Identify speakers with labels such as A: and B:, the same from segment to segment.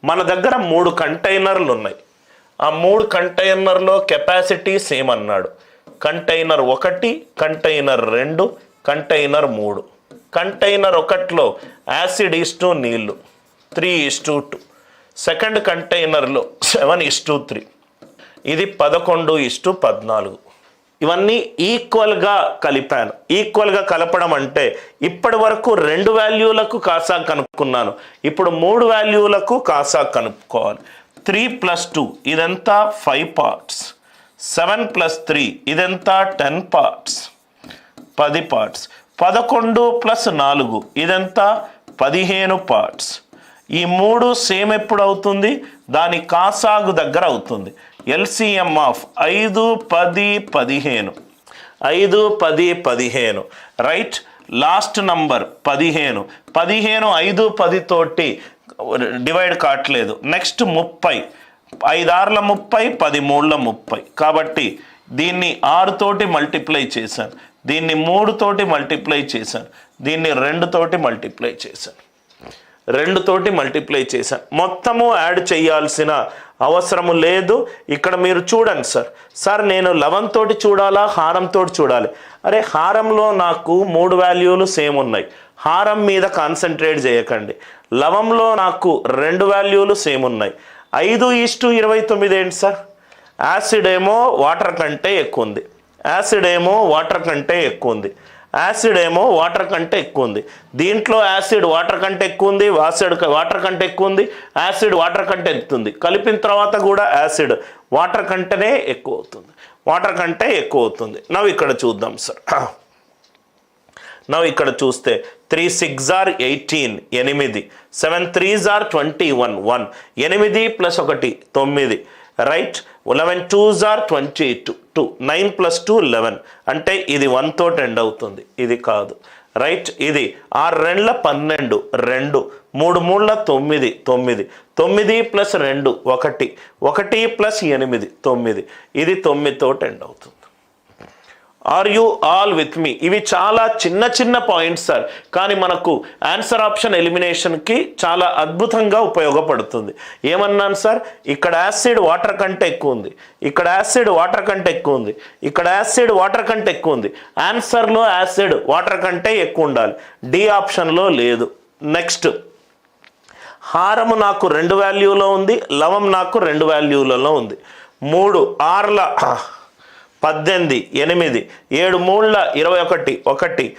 A: మన దగ్గర 3 కంటైనర్లు ఉన్నాయి. ఆ 3 కంటైనర్లో కెపాసిటీ సేమ్ అన్నాడు. Container 1, container 2, container 3. కంటైనర్ 1లో యాసిడ్ ఈస్టు నీళ్ళు 3:2. సెకండ్ కంటైనర్లో 7:3. ఇది 11:14. ఇవన్నీ ఈక్వల్గా కలిపాను. ఈక్వల్గా కలపడం అంటే ఇప్పటి వరకు 2 వాల్యూలకు కాసా కనుక్కున్నాను, ఇప్పుడు 3 వాల్యూలకు కాసా కనుక్కోవాలి. 3 + 2 ఇదంతా 5 పార్ట్స్. 7 + 3 ఇదంతా 10 పార్ట్స్, 10 పార్ట్స్. 11 + 4 ఇదంతా 15 పార్ట్స్. ఈ 3 సేమ్ ఎప్పుడు అవుతుంది? దాని కాసాగు దగ్గర అవుతుంది. LCM of 5, 10, 15. 5, 10, 15. Right. Last number 15. 15 5, 10 తోటి డివైడ్ కావట్లేదు. నెక్స్ట్ 30. 5 6 30, 10 3 30. కాబట్టి దీన్ని 6 తోటి మల్టిప్లై చేశాను, దీన్ని 3 తోటి మల్టిప్లై చేశాను, దీన్ని 2 తోటి మల్టిప్లై చేశాను, 2 తోటి మల్టిప్లై చేశాను. మొత్తము యాడ్ చేయాల్సిన అవసరము లేదు. ఇక్కడ మీరు చూడండి సార్ నేను 11 తోటి చూడాలా, హారంతో చూడాలి? అరే హారంలో నాకు 3 వాల్యూలు సేమ్ ఉన్నాయి, హారం మీద కాన్సన్ట్రేట్ చేయకండి. 11లో నాకు 2 వాల్యూలు సేమ్ ఉన్నాయి. 5:29 ఏంటి సార్? యాసిడ్ ఏమో వాటర్ కంటే ఎక్కువ ఉంది, యాసిడ్ ఏమో వాటర్ కంటే ఎక్కువ ఉంది, యాసిడ్ ఏమో వాటర్ కంటే ఎక్కువ ఉంది. దీంట్లో యాసిడ్ వాటర్ కంటే ఎక్కువ ఉంది, వాటర్ కంటే ఎక్కువ ఉంది, యాసిడ్ వాటర్ కంటే ఎక్కుతుంది. కలిపిన తర్వాత కూడా యాసిడ్ వాటర్ కంటేనే ఎక్కువ అవుతుంది, వాటర్ కంటే ఎక్కువ అవుతుంది. నవ్వు ఇక్కడ చూద్దాం సార్. నవ్వు ఇక్కడ చూస్తే 3 6 are 18, 8. 7 3s are 21, 1. 8 + 1 9. Right. 11 2s are 22, 2. 9 + 2 11. అంటే ఇది 1 తోటి ఎండ్ అవుతుంది, ఇది కాదు. రైట్. ఇది 6 2 12, 2. 3 3 9, 9. 9 + 2 1, 1 + 8 9. ఇది 9 తోటి ఎండ్ అవుతుంది. ఆర్ యూ ఆల్ విత్ మీ? ఇవి చాలా చిన్న చిన్న పాయింట్స్ సార్, కానీ మనకు ఆన్సర్ ఆప్షన్ ఎలిమినేషన్కి చాలా అద్భుతంగా ఉపయోగపడుతుంది. ఏమన్నాను సార్? ఇక్కడ యాసిడ్ వాటర్ కంటే ఎక్కువ ఉంది, ఇక్కడ యాసిడ్ వాటర్ కంటే ఎక్కువ ఉంది, ఇక్కడ యాసిడ్ వాటర్ కంటే ఎక్కువ ఉంది. ఆన్సర్లో యాసిడ్ వాటర్ కంటే ఎక్కువ ఉండాలి, డి ఆప్షన్లో లేదు. నెక్స్ట్ హారము నాకు 2 వాల్యూలో ఉంది, లవం నాకు 2 వాల్యూలలో ఉంది. 3 6 18, 8. 7 3 21, 1.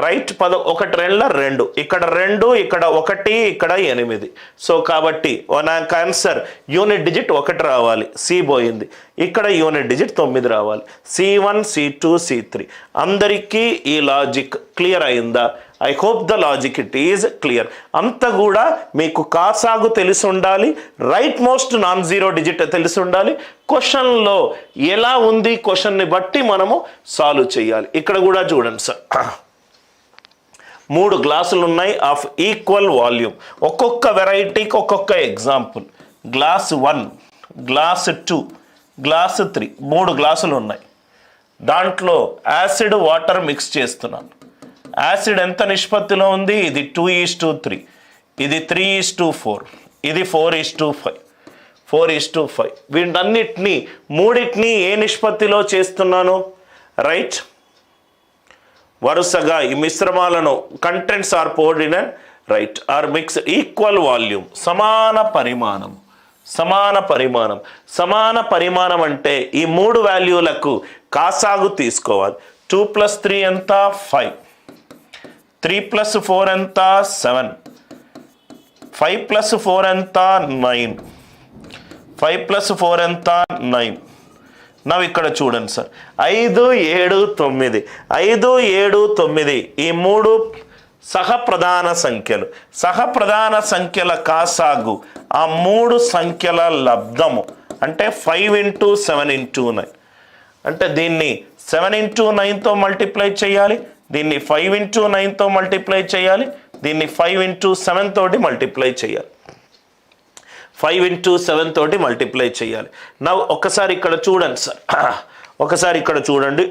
A: రైట్. 1 2 2. ఇక్కడ 2, ఇక్కడ 1, ఇక్కడ 8. సో కాబట్టి నాకు ఆన్సర్ యూనిట్ డిజిట్ 1 రావాలి, సి పోయింది. ఇక్కడ యూనిట్ డిజిట్ 9 రావాలి, C1 C2 C3. అందరికీ ఈ లాజిక్ క్లియర్ అయిందా? I hope the logic it is clear. అంతా కూడా మీకు కాసాగు తెలిసి ఉండాలి, right most non zero digit తెలిసి ఉండాలి. క్వశ్చన్లో ఎలా ఉంది క్వశ్చన్ని బట్టి మనము సాల్వ్ చేయాలి. ఇక్కడ కూడా చూడండి సార్, 3 గ్లాసులు ఉన్నాయి ఆఫ్ ఈక్వల్ వాల్యూమ్. ఒక్కొక్క వెరైటీకి ఒక్కొక్క ఎగ్జాంపుల్. గ్లాస్ 1, గ్లాస్ 2, గ్లాస్ 3, 3 గ్లాసులు ఉన్నాయి. దాంట్లో యాసిడ్ వాటర్ మిక్స్ చేస్తున్నాను. యాసిడ్ ఎంత నిష్పత్తిలో ఉంది? ఇది 2:3, ఇది 3:4, ఇది 4:5, 4:5. వీటన్నిటినీ 3 ఏ నిష్పత్తిలో చేస్తున్నాను? రైట్. వరుసగా ఈ మిశ్రమాలను contents are poured in right are mix equal volume, సమాన పరిమాణం. సమాన పరిమాణం, సమాన పరిమాణం అంటే ఈ 3 వాల్యూలకు కాసాగు తీసుకోవాలి. 2 + 3 ఎంత? 5. 3 + 4 ఎంత? 7. 5 + 4 ఎంత? 9. 5 + 4 ఎంత? 9. నవ్వు ఇక్కడ చూడండి సార్, 5 7 9. 5 7 9 ఈ 3 సహప్రధాన సంఖ్యలు. సహప్రధాన సంఖ్యల కాసాగు ఆ 3 సంఖ్యల లబ్ధము అంటే 5 × 7 × 9. అంటే దీన్ని 7 × 9తో మల్టిప్లై చేయాలి, దీన్ని 5 × 9తో మల్టిప్లై చేయాలి, దీన్ని 5 × 7 తోటి మల్టిప్లై చేయాలి, 5 × 7 తోటి మల్టిప్లై చేయాలి. నా ఒకసారి ఇక్కడ చూడండి సార్, ఒకసారి ఇక్కడ చూడండి.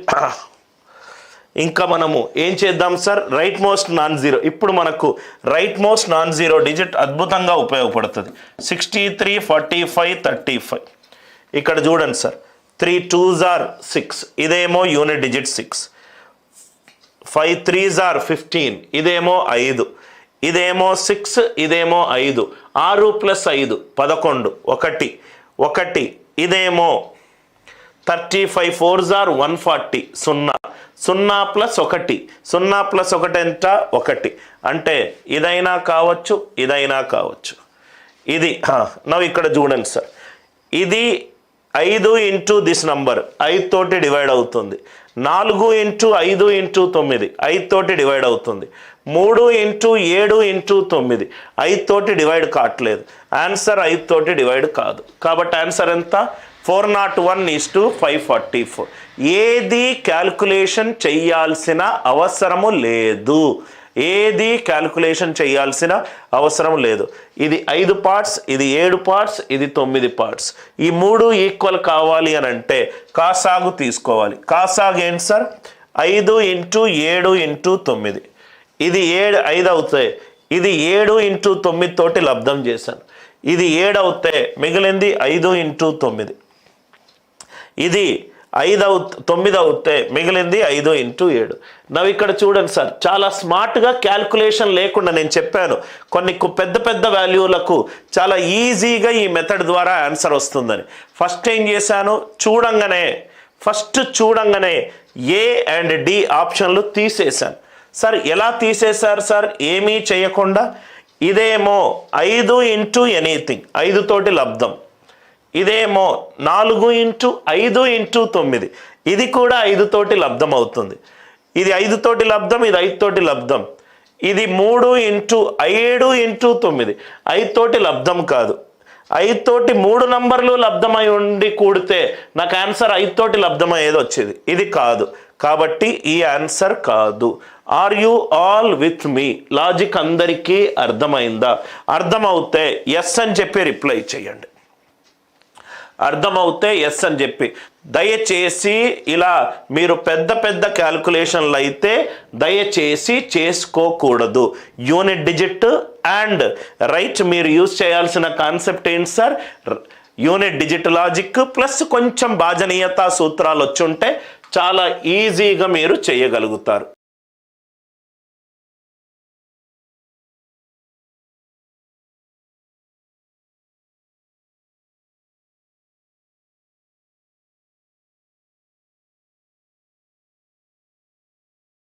A: ఇంకా మనము ఏం చేద్దాం sir, right most non zero. ఇప్పుడు మనకు right most non zero digit అద్భుతంగా ఉపయోగపడుతుంది. 63, 45, 35. ఇక్కడ చూడండి సార్, 3 2s are 6, ఇదేమో యూనిట్ డిజిట్ 6. 5 3s are 15, ఇదేమో 5, ఇదేమో 6, ఇదేమో 5. 6 + 5 11, 1 1, ఇదేమో 35 4s are 140, 0 0 + 1, 0 + 1 ఎంత, 1. అంటే ఇదైనా కావచ్చు, ఇదైనా కావచ్చు. ఇది నవ్వు ఇక్కడ చూడండి సార్, ఇది 5 ఇంటూ దిస్ నంబర్ 5 తోటి డివైడ్ అవుతుంది. 4 ఇంటూ 5 ఇంటూ 9 5 తోటి డివైడ్ అవుతుంది. 3 ఇంటూ 7 ఇంటూ 9 5 తోటి డివైడ్ కావట్లేదు. ఆన్సర్ 5 తోటి డివైడ్ కాదు. కాబట్టి ఆన్సర్ ఎంత, 401:544. ఏది క్యాల్కులేషన్ చేయాల్సిన అవసరము లేదు, ఏది క్యాల్కులేషన్ చేయాల్సిన అవసరం లేదు. ఇది 5 పార్ట్స్, ఇది 7 పార్ట్స్, ఇది 9 పార్ట్స్. ఈ 3 ఈక్వల్ కావాలి అని అంటే కాసాగు తీసుకోవాలి. కాసాగు ఏంటి సార్, 5 ఇంటూ 7 ఇంటూ 9, ఇది 5 అవుతాయి. ఇది 7 ఇంటూ 9 తోటి లబ్ధం చేశాను. ఇది 7 అవుతాయి, మిగిలింది 5 ఇంటూ 9. ఇది 9 అవుతే మిగిలింది 5 ఇంటూ 7. నవ్వు ఇక్కడ చూడండి సార్, చాలా స్మార్ట్గా క్యాల్కులేషన్ లేకుండా నేను చెప్పాను, కొన్ని పెద్ద పెద్ద వాల్యూలకు చాలా ఈజీగా ఈ మెథడ్ ద్వారా ఆన్సర్ వస్తుందని. ఫస్ట్ ఏం చేశాను, చూడంగానే ఏ అండ్ డి ఆప్షన్లు తీసేశాను. సార్ ఎలా తీసేశారు సార్, ఏమీ చేయకుండా. ఇదేమో 5 ఇంటూ ఎనీథింగ్, 5 తోటి లబ్ధం. ఇదేమో 4 ఇంటూ 5 ఇంటూ 9, ఇది కూడా 5 తోటి లబ్ధం అవుతుంది. ఇది 5 తోటి లబ్ధం, ఇది 5 తోటి లబ్ధం. ఇది 3 ఇంటూ 7 ఇంటూ 9 5 తోటి లబ్ధం కాదు. 5 తోటి 3 నంబర్లు లబ్ధమై ఉండి కూడితే నాకు ఆన్సర్ 5 తోటి లబ్ధమయ్యేది వచ్చేది. ఇది కాదు, కాబట్టి ఈ ఆన్సర్ కాదు. Are you all with me? Logic అందరికీ అర్థమైందా? అర్థమవుతే ఎస్ అని చెప్పి రిప్లై చేయండి. అర్థమవుతే ఎస్ అని చెప్పి. దయచేసి ఇలా మీరు పెద్ద పెద్ద క్యాల్కులేషన్లు అయితే దయచేసి చేసుకోకూడదు. యూనిట్ డిజిట్ అండ్ రైట్ మీరు యూజ్ చేయాల్సిన కాన్సెప్ట్ ఏంటి sir, unit digit logic plus కొంచెం భాజనీయత సూత్రాలు వచ్చుంటే చాలా ఈజీగా మీరు చేయగలుగుతారు.